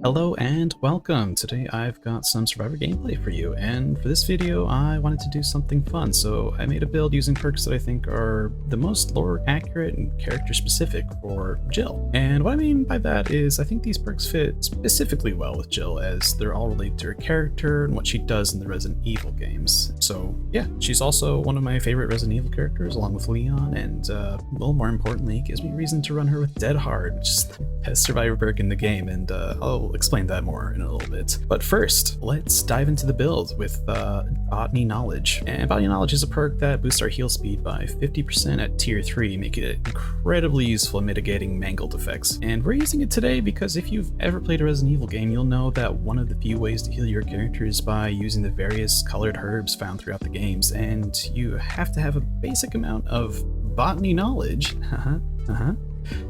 Hello and welcome! Today I've got some Survivor gameplay for you, and for this video I wanted to do something fun, so I made a build using perks that I think are the most lore accurate and character specific for Jill. And what I mean by that is I think these perks fit specifically well with Jill, as they're all related to her character and what she does in the Resident Evil games. So yeah, she's also one of my favorite Resident Evil characters along with Leon, and well, more importantly, gives me a reason to run her with Dead Hard, which is the best Survivor perk in the game, and I'll explain that more in a little bit. But first, let's dive into the build with Botany Knowledge. And Botany Knowledge is a perk that boosts our heal speed by 50% at tier 3, making it incredibly useful in mitigating mangled effects. And we're using it today because if you've ever played a Resident Evil game, you'll know that one of the few ways to heal your character is by using the various colored herbs found throughout the games, and you have to have a basic amount of Botany Knowledge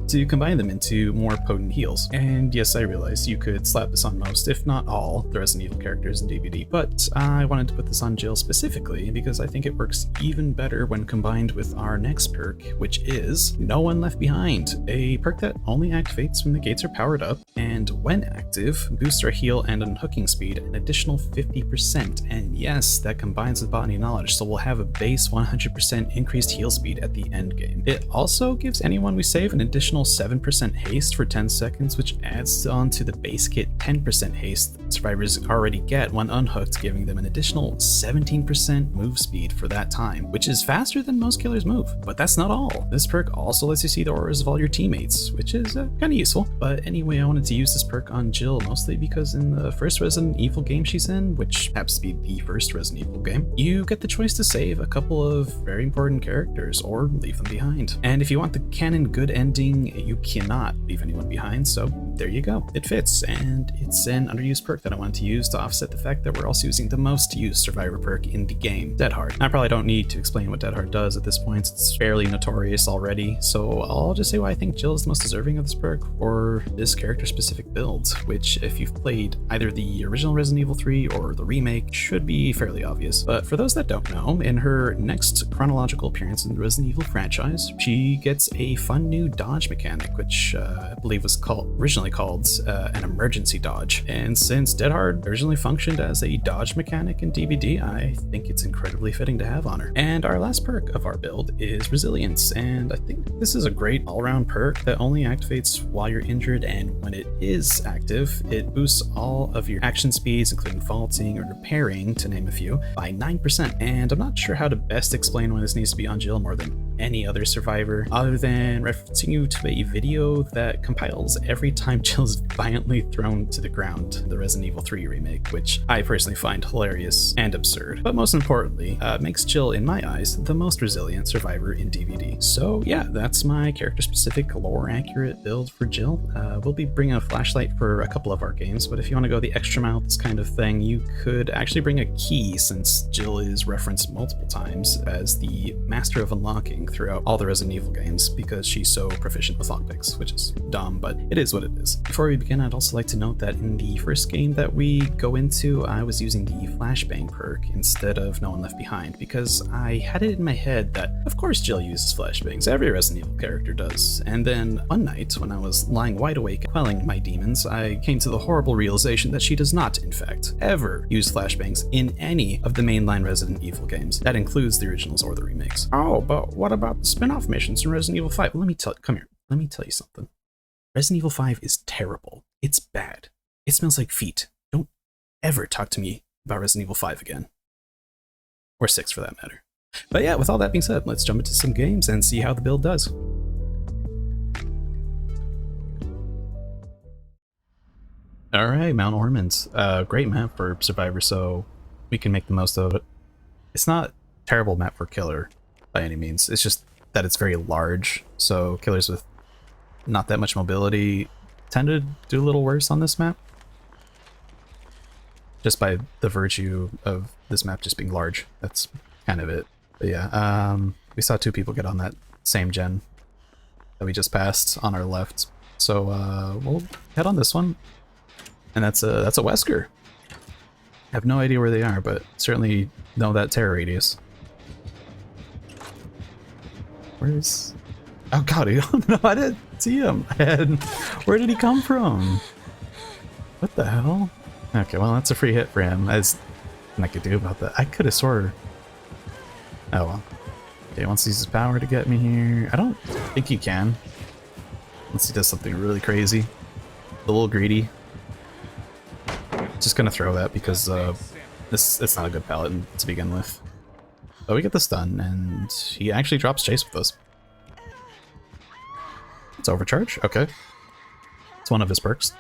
to combine them into more potent heals. And yes, I realize you could slap this on most, if not all, the Resident Evil characters in DVD, but I wanted to put this on Jill specifically because I think it works even better when combined with our next perk, which is No One Left Behind, a perk that only activates when the gates are powered up, and when active, boosts our heal and unhooking speed an additional 50%, and yes, that combines with Botany Knowledge, so we'll have a base 100% increased heal speed at the end game. It also gives anyone we save an additional 7% haste for 10 seconds, which adds on to the base kit 10% haste that survivors already get when unhooked, giving them an additional 17% move speed for that time, which is faster than most killers move. But that's not all. This perk also lets you see the auras of all your teammates, which is kind of useful. But anyway, I wanted to use this perk on Jill mostly because in the first Resident Evil game she's in, which happens to be the first Resident Evil game, you get the choice to save a couple of very important characters or leave them behind. And if you want the canon good ending, you cannot leave anyone behind, so there you go. It fits, and it's an underused perk that I wanted to use to offset the fact that we're also using the most used Survivor perk in the game, Dead Hard. I probably don't need to explain what Dead Hard does at this point, it's fairly notorious already, so I'll just say why I think Jill is the most deserving of this perk for this character-specific build, which if you've played either the original Resident Evil 3 or the remake should be fairly obvious. But for those that don't know, in her next chronological appearance in the Resident Evil franchise, she gets a fun new dodge mechanic, which I believe was originally called an emergency dodge. And since Dead Hard originally functioned as a dodge mechanic in DBD, I think it's incredibly fitting to have on her. And our last perk of our build is Resilience, and I think this is a great all-around perk that only activates while you're injured, and when it is active, it boosts all of your action speeds, including vaulting or repairing, to name a few, by 9%. And I'm not sure how to best explain why this needs to be on Jill more than any other survivor, other than referencing you to a video that compiles every time Jill's violently thrown to the ground in the Resident Evil 3 remake, which I personally find hilarious and absurd. But most importantly, makes Jill, in my eyes, the most resilient survivor in DVD. So yeah, that's my character-specific, lore-accurate build for Jill. We'll be bringing a flashlight for a couple of our games, but if you want to go the extra mile with this kind of thing, you could actually bring a key, since Jill is referenced multiple times as the master of unlocking throughout all the Resident Evil games because she's so proficient with lockpicks, which is dumb, but it is what it is. Before we begin, I'd also like to note that in the first game that we go into, I was using the Flashbang perk instead of No One Left Behind because I had it in my head that, of course, Jill uses flashbangs. Every Resident Evil character does. And then one night, when I was lying wide awake quelling my demons, I came to the horrible realization that she does not, in fact, ever use flashbangs in any of the mainline Resident Evil games. That includes the originals or the remakes. Oh, but what about the spin-off missions in Resident Evil 5? Well, come here. Let me tell you something. Resident Evil 5 is terrible. It's bad. It smells like feet. Don't ever talk to me about Resident Evil 5 again. Or 6 for that matter. But yeah, with all that being said, let's jump into some games and see how the build does. Alright, Mount Ormond. Great map for Survivor, so we can make the most of it. It's not a terrible map for killer by any means. It's just that it's very large, so killers with not that much mobility tend to do a little worse on this map. Just by the virtue of this map just being large. That's kind of it. But yeah, we saw two people get on that same gen that we just passed on our left. So we'll head on this one. And that's a Wesker. I have no idea where they are, but certainly know that terror radius. Where's... Oh god, I don't know, I didn't see him. And where did he come from? What the hell? Okay, well, that's a free hit for him. There's nothing I could do about that. I could have swore... Oh, well. Okay, wants to use his power to get me here. I don't think he can. Unless he does something really crazy. A little greedy. Just gonna throw that because it's not a good palette to begin with. But we get this done, and he actually drops chase with us. It's overcharge? Okay. It's one of his perks.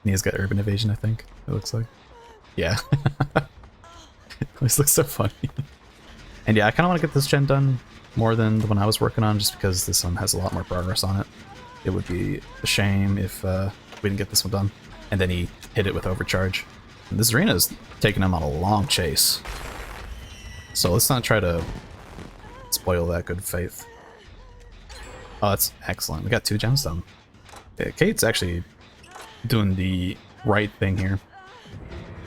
Nia's got urban evasion, I think, it looks like. Yeah. This looks so funny. And yeah, I kind of want to get this gen done more than the one I was working on, just because this one has a lot more progress on it. It would be a shame if we didn't get this one done. And then he hit it with overcharge. And this arena's taking him on a long chase. So let's not try to spoil that good faith. Oh, that's excellent. We got 2 gems done. Yeah, Kate's actually doing the right thing here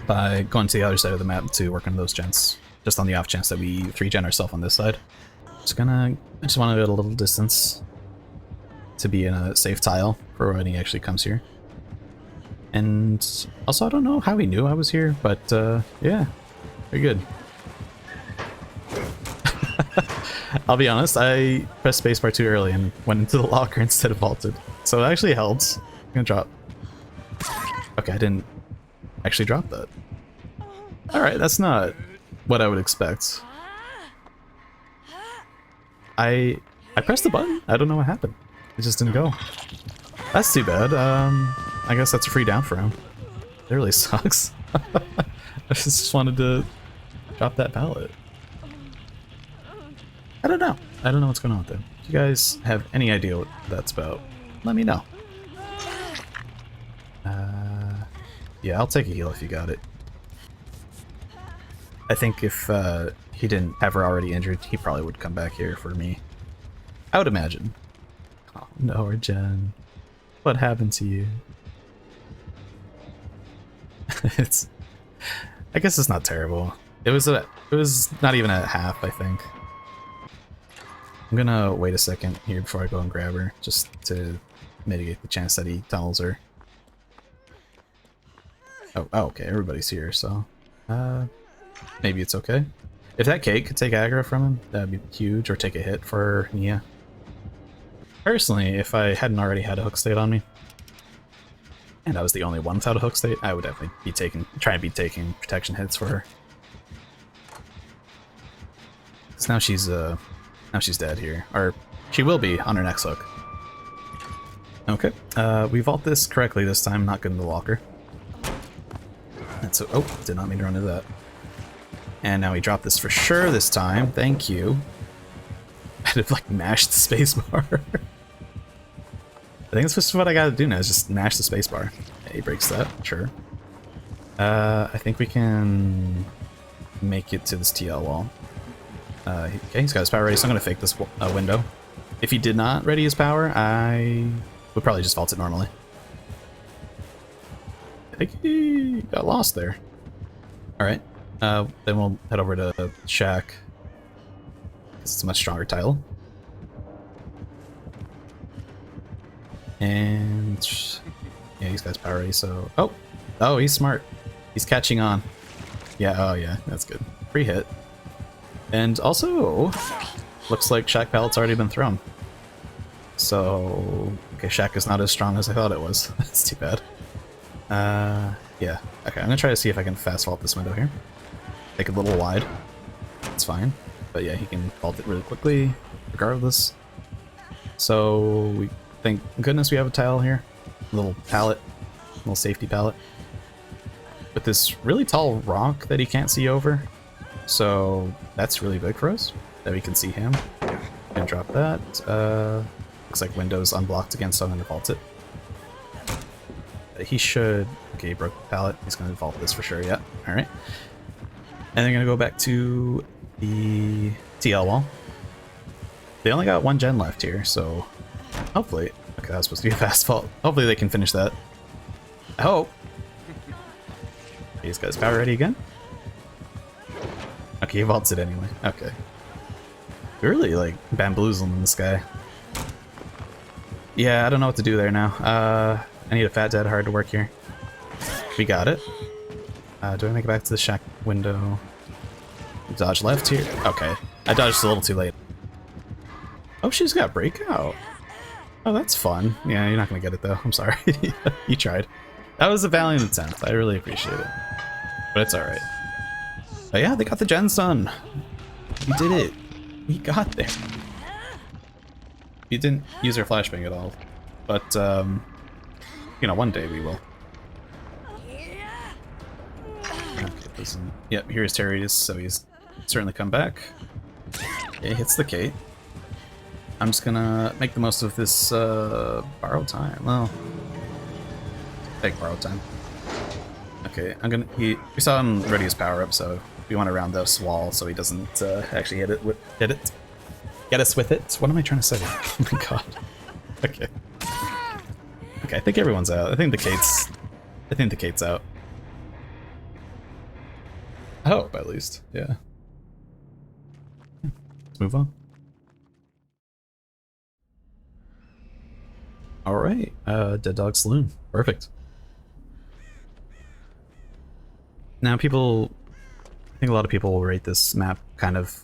by going to the other side of the map to work on those gens, just on the off chance that we 3-gen ourselves on this side. I just want to get a little distance to be in a safe tile for when he actually comes here. And also, I don't know how he knew I was here, but yeah, very good. I'll be honest, I pressed spacebar too early and went into the locker instead of vaulted. So it actually helps. I'm gonna drop. Okay, I didn't actually drop that. Alright, that's not what I would expect. I pressed the button. I don't know what happened. It just didn't go. That's too bad. I guess that's a free down for him. It really sucks. I just wanted to drop that pallet. I don't know. I don't know what's going on with it. If you guys have any idea what that's about, let me know. Yeah, I'll take a heal if you got it. I think if he didn't have her already injured, he probably would come back here for me. I would imagine. Oh no, Jen. What happened to you? I guess it's not terrible. It was not even at half, I think. I'm gonna wait a second here before I go and grab her, just to mitigate the chance that he tunnels her. Oh, okay, everybody's here, so maybe it's okay. If that Kate could take aggro from him, that'd be huge, or take a hit for Nia. Personally, if I hadn't already had a hook state on me, and I was the only one without a hook state, I would definitely be try and be taking protection hits for her. Because now she's dead here, or she will be on her next hook. Okay, we vault this correctly this time, not good in the locker. And so, oh, did not mean to run into that. And now we drop this for sure this time. Thank you. I'd have like mashed the spacebar. I think that's just what I gotta do now, is just mash the spacebar. Yeah, he breaks that, sure. I think we can make it to this TL wall. Okay, he's got his power ready, so I'm gonna fake this window. If he did not ready his power, I would probably just vault it normally. I think he got lost there. Alright, then we'll head over to Shack, because it's a much stronger tile. And yeah, he's got his power ready, so... Oh, he's smart. He's catching on. Yeah, oh yeah, that's good. Free hit. And also, looks like Shack pallet's already been thrown. So, okay, Shack is not as strong as I thought it was. That's too bad. Yeah. Okay, I'm gonna try to see if I can fast vault this window here. Make it a little wide. It's fine. But yeah, he can vault it really quickly, regardless. So, we thank goodness we have a tile here. A little pallet. A little safety pallet. With this really tall rock that he can't see over. So that's really big for us, that we can see him. And drop that. Looks like window's unblocked again, so I'm gonna vault it. He should... Okay, he broke the pallet. He's gonna vault this for sure, yeah. Alright. And they're gonna go back to the TL wall. They only got 1 gen left here, so hopefully... Okay, that was supposed to be a fast vault. Hopefully they can finish that. I hope. These guys power ready again? Okay, he vaults it anyway. Okay. We're really, like, bamboozling this guy. Yeah, I don't know what to do there now. I need a fat dead hard to work here. We got it. Do I make it back to the shack window? Dodge left here. Okay. I dodged a little too late. Oh, she's got breakout. Oh, that's fun. Yeah, you're not gonna get it though. I'm sorry. You tried. That was a valiant attempt. I really appreciate it. But it's alright. But yeah, they got the gens done. We did it. We got there. We didn't use our flashbang at all. But, you know, one day we will. Okay, listen. Yep, here's Terrius, so he's certainly come back. Okay, hits the Kate. I'm just gonna make the most of this, borrowed time. Well, take borrowed time. Okay, we saw him ready his power up, so we want to round this wall so he doesn't, actually hit it. Get us with it. What am I trying to say? Oh my god. Okay. Okay, I think everyone's out. I think the Kate's out. I hope, at least. Yeah. Let's move on. Alright, Dead Dog Saloon. Perfect. Now I think a lot of people will rate this map kind of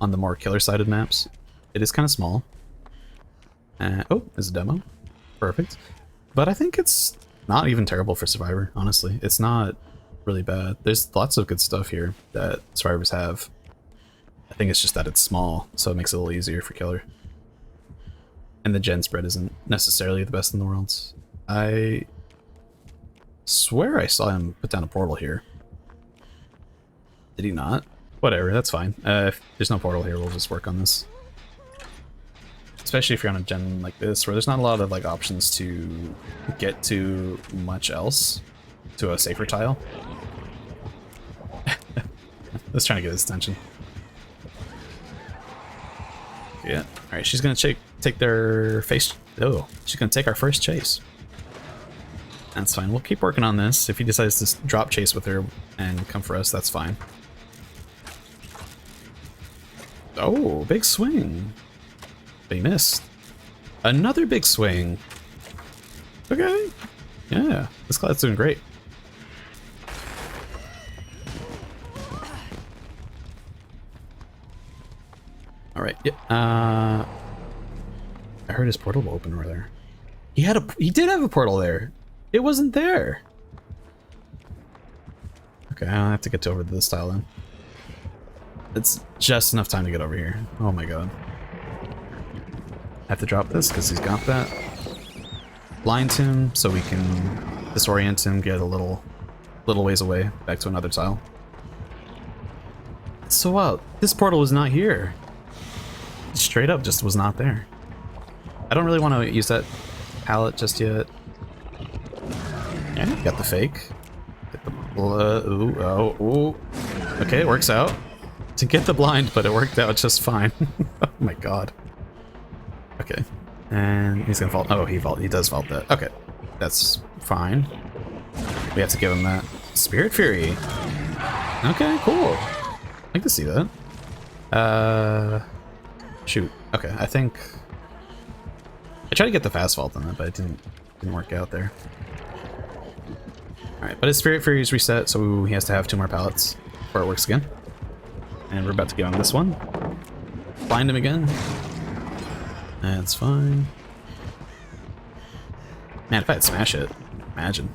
on the more killer-sided maps. It is kind of small. Oh, there's a demo. Perfect. But I think it's not even terrible for Survivor, honestly. It's not really bad. There's lots of good stuff here that Survivors have. I think it's just that it's small, so it makes it a little easier for killer. And the gen spread isn't necessarily the best in the world. I swear I saw him put down a portal here. Did he not? Whatever, that's fine. If there's no portal here, we'll just work on this. Especially if you're on a gen like this, where there's not a lot of like options to get to much else, to a safer tile. Let's try to get his attention. Yeah. All right, she's gonna take their face. Oh, she's gonna take our first chase. That's fine. We'll keep working on this. If he decides to drop chase with her and come for us, that's fine. Oh, big swing. But he missed. Another big swing. Okay. Yeah, this cloud's doing great. All right. Yeah. I heard his portal open earlier. He did have a portal there. It wasn't there. Okay, I'll have to get over to this tile then. It's just enough time to get over here. Oh my god. I have to drop this because he's got that. Blind him so we can disorient him, get a little ways away, back to another tile. So what? This portal was not here. Straight up just was not there. I don't really want to use that palette just yet. Yeah, got the fake. Get the ooh, oh, ooh. Okay, it works out. To get the blind, but it worked out just fine. Oh my god. Okay. And he's gonna vault. Oh, he does vault that. Okay. That's fine. We have to give him that. Spirit Fury. Okay, cool. I like to see that. Shoot. Okay, I think I tried to get the fast vault on that, but it didn't work out there. Alright, but his Spirit Fury is reset, so he has to have 2 more pallets before it works again. And we're about to give him this one. Blind him again. That's fine. Man, if I had smash it, imagine.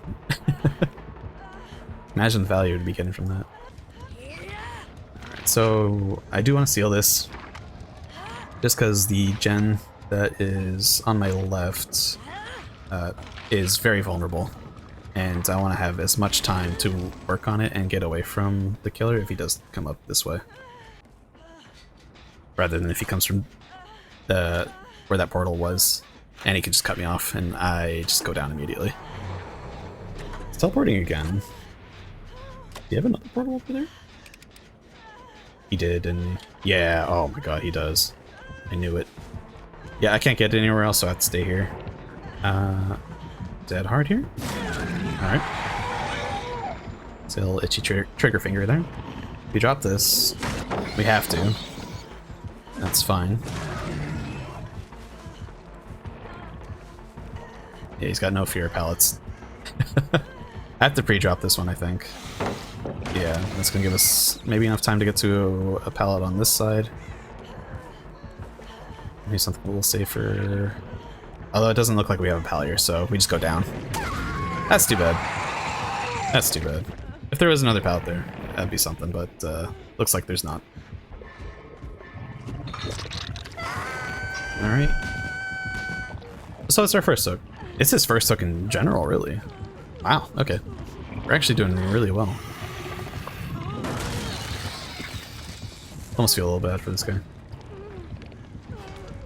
Imagine the value we'd be getting from that. Alright, so I do want to seal this. Just because the gen that is on my left is very vulnerable. And I want to have as much time to work on it and get away from the killer if he does come up this way. Rather than if he comes from where that portal was, and he could just cut me off and I just go down immediately. It's teleporting again. Do you have another portal over there? He did, and yeah, oh my god, he does. I knew it. Yeah, I can't get anywhere else, so I have to stay here. Dead hard here? Alright. It's a little itchy trigger finger there. If we drop this, we have to. That's fine. Yeah, he's got no fear of pallets. I have to pre-drop this one, I think. Yeah, that's gonna give us maybe enough time to get to a pallet on this side. Maybe something a little safer. Although it doesn't look like we have a pallet here, so we just go down. That's too bad. That's too bad. If there was another pallet there, that'd be something, but looks like there's not. Alright. So it's our first hook. It's his first hook in general, really. Wow, okay. We're actually doing really well. Almost feel a little bad for this guy.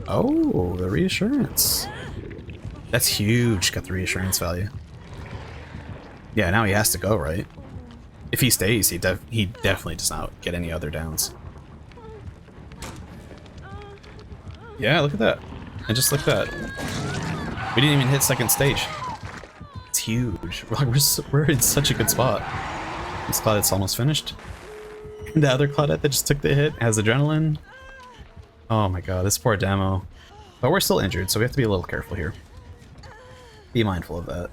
Oh, the reassurance. That's huge, got the reassurance value. Yeah, now he has to go, right? If he stays, he definitely does not get any other downs. Yeah, look at that. And just like that. We didn't even hit second stage. It's huge. We're in such a good spot. This Claudette's almost finished. And the other Claudette that just took the hit has adrenaline. Oh my god, this poor demo. But we're still injured, so we have to be a little careful here. Be mindful of that.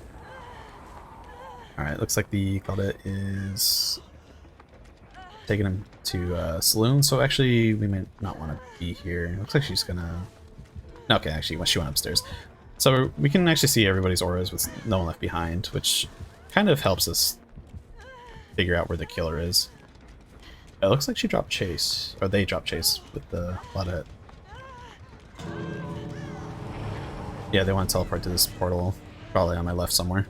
Alright, looks like the Claudette is taking him to Saloon, so actually we may not want to be here. Looks like she's gonna... Okay, actually, she went upstairs. So we can actually see everybody's auras with no one left behind, which kind of helps us figure out where the killer is. It looks like she dropped chase, or they dropped chase with the Claudette. Yeah, they want to teleport to this portal, probably on my left somewhere,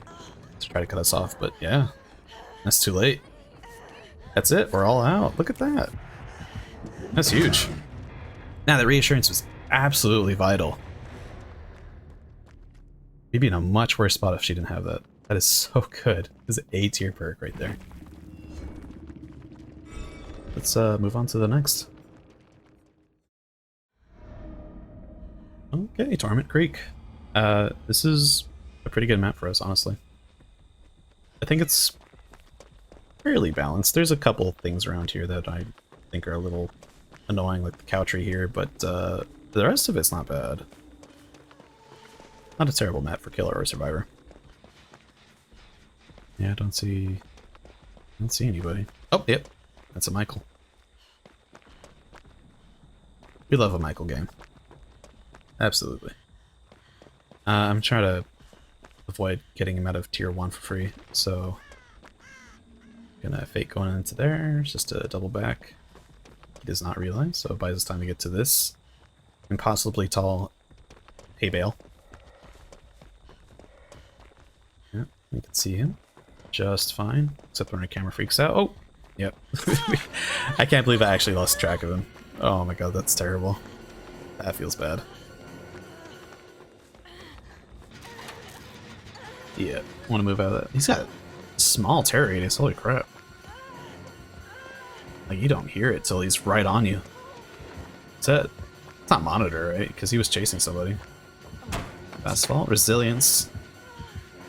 to try to cut us off, but yeah, that's too late. That's it, we're all out. Look at that. That's huge. Now, that reassurance was absolutely vital. We'd be in a much worse spot if she didn't have that. That is so good. This is an A tier perk right there. Let's move on to the next. Okay, Torment Creek. This is a pretty good map for us, honestly. I think it's fairly balanced. There's a couple things around here that I think are a little annoying, like the cow tree here, but the rest of it's not bad. Not a terrible map for killer or survivor. Yeah, I don't see anybody. Oh, yep. That's a Michael. We love a Michael game. Absolutely. I'm trying to avoid getting him out of tier 1 for free, so gonna fake going into there just to double back. He does not realize, so it buys us time to get to this impossibly tall hay bale. Yeah, we can see him just fine, except when our camera freaks out. Oh, yep. I can't believe I actually lost track of him. Oh my god, that's terrible. That feels bad. Yeah, want to move out of that. He's got small terror radius, holy crap. Like, you don't hear it till he's right on you. It's not monitor, right? Because he was chasing somebody. Fast fault, resilience.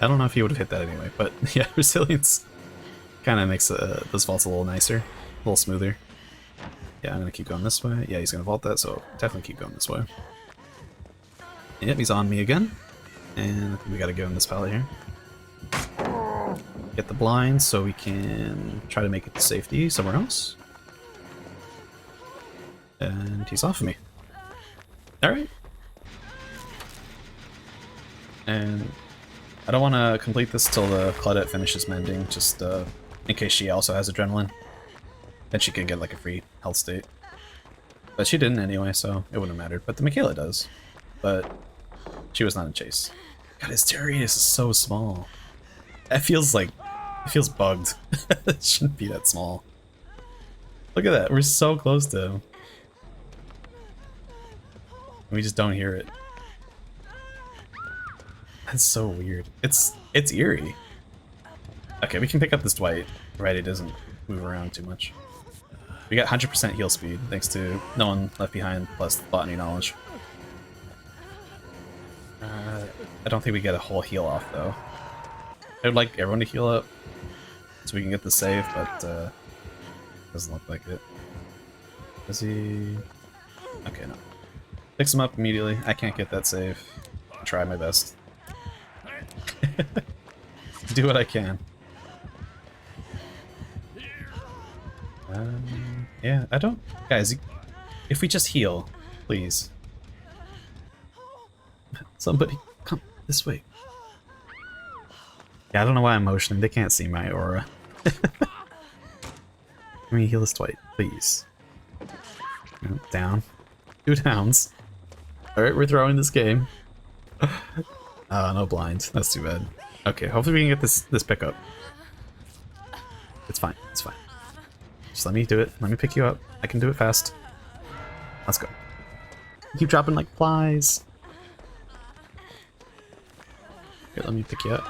I don't know if he would have hit that anyway, but yeah, resilience kind of makes those vaults a little nicer, a little smoother. Yeah, I'm gonna keep going this way. Yeah, he's gonna vault that, so definitely keep going this way. Yep, he's on me again. And I think we gotta give him this pallet here. Get the blind so we can try to make it to safety somewhere else. And he's off of me. Alright. And I don't want to complete this till the Claudette finishes mending, just in case she also has adrenaline. Then she can get like a free health state. But she didn't anyway, so it wouldn't have mattered. But the Michaela does. But she was not in chase. God, his terror radius is so small. That feels like... It feels bugged. It shouldn't be that small. Look at that, we're so close to him. We just don't hear it. That's so weird. It's eerie. Okay, we can pick up this Dwight. Right, it doesn't move around too much. We got 100% heal speed, thanks to no one left behind, plus botany knowledge. I don't think we get a whole heal off, though. I would like everyone to heal up, so we can get the save, but doesn't look like it. Is he... Okay, no. Picks him up immediately. I can't get that save. I'll try my best. Do what I can. Yeah, I don't... Guys, if we just heal, please. Somebody come this way. Yeah, I don't know why I'm motioning. They can't see my aura. Let me heal this twice, please. Down. 2 downs. Alright, we're throwing this game. No blind. That's too bad. Okay, hopefully we can get this pickup. It's fine. It's fine. Just let me do it. Let me pick you up. I can do it fast. Let's go. You keep dropping like flies. Okay, let me pick you up.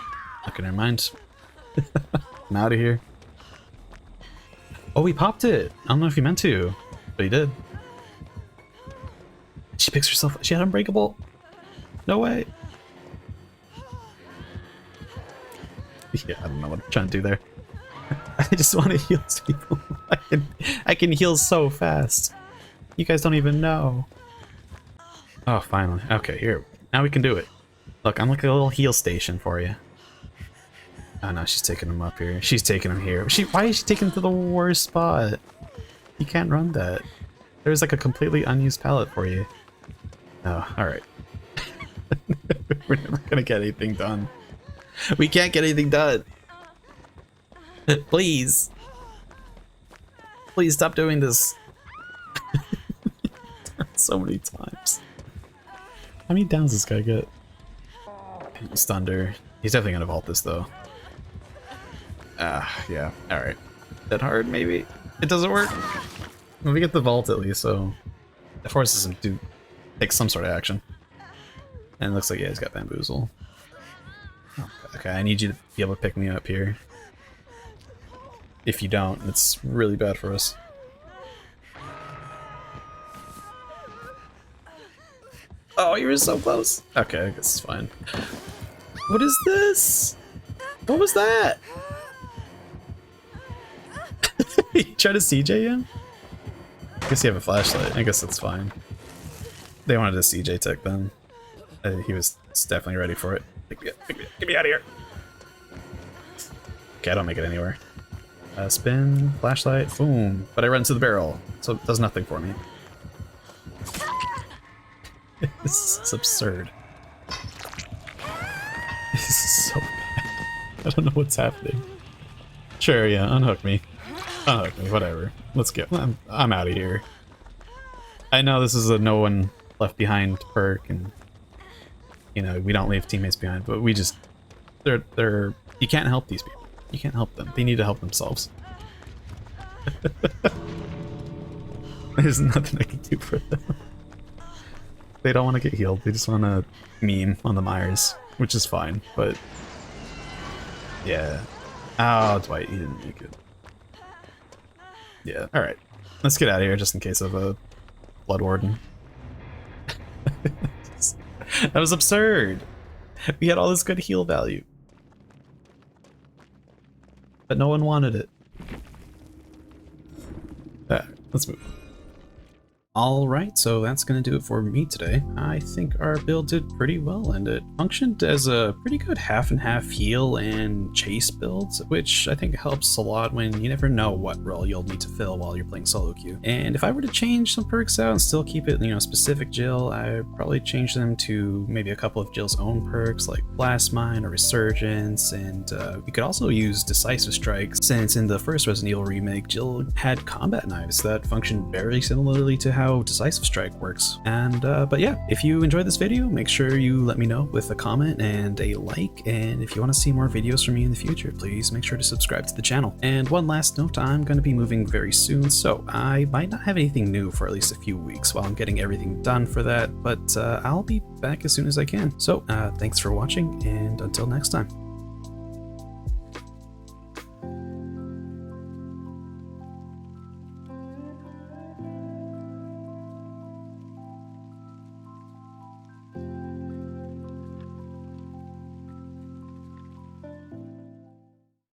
Okay, never mind. I'm out of here. Oh, he popped it. I don't know if he meant to, but he did. She picks herself. She had Unbreakable. No way. Yeah, I don't know what I'm trying to do there. I just want to heal people. I can heal so fast. You guys don't even know. Oh, finally. Okay, here. Now we can do it. Look, I'm like a little heal station for you. Oh no, she's taking him up here. She's taking him here. Why is she taking him to the worst spot? You can't run that. There's like a completely unused pallet for you. Oh, alright. We're never gonna get anything done. We can't get anything done. Please. Please stop doing this. So many times. How many downs does this guy get? He's thunder. He's definitely gonna vault this though. Yeah. Alright. That hard, maybe? It doesn't work? Well, we get the vault at least, so it forces him to take some sort of action. And it looks like, yeah, he's got bamboozle. Okay, I need you to be able to pick me up here. If you don't, it's really bad for us. Oh, you were so close. Okay, I guess it's fine. What is this? What was that? You try to CJ him? I guess you have a flashlight. I guess that's fine. They wanted a CJ tech then. He was definitely ready for it. Pick me up, get me out of here. Okay, I don't make it anywhere. Spin, flashlight, boom. But I run to the barrel, so it does nothing for me. This is absurd. This is so bad. I don't know what's happening. Sure, yeah, unhook me. Unhook me, whatever. Let's go. I'm out of here. I know this is a no one left behind perk, and you know, we don't leave teammates behind, but we just they're you can't help these people. You can't help them. They need to help themselves. There's nothing I can do for them. They don't want to get healed. They just want to meme on the Myers, which is fine, but yeah. Oh, Dwight, he didn't make it. Yeah, alright. Let's get out of here just in case of a Blood Warden. That was absurd. We had all this good heal value. But no one wanted it. Let's move. Alright, so that's going to do it for me today. I think our build did pretty well, and it functioned as a pretty good half and half heal and chase build, which I think helps a lot when you never know what role you'll need to fill while you're playing solo queue. And if I were to change some perks out and still keep it, you know, specific Jill, I'd probably change them to maybe a couple of Jill's own perks like Blast Mine or Resurgence, and we could also use Decisive Strike, since in the first Resident Evil remake, Jill had combat knives that functioned very similarly to how Decisive Strike works. And but yeah, if you enjoyed this video, make sure you let me know with a comment and a like, and if you want to see more videos from me in the future, please make sure to subscribe to the channel. And one last note, I'm going to be moving very soon, so I might not have anything new for at least a few weeks while I'm getting everything done for that, but I'll be back as soon as I can. So thanks for watching, and until next time.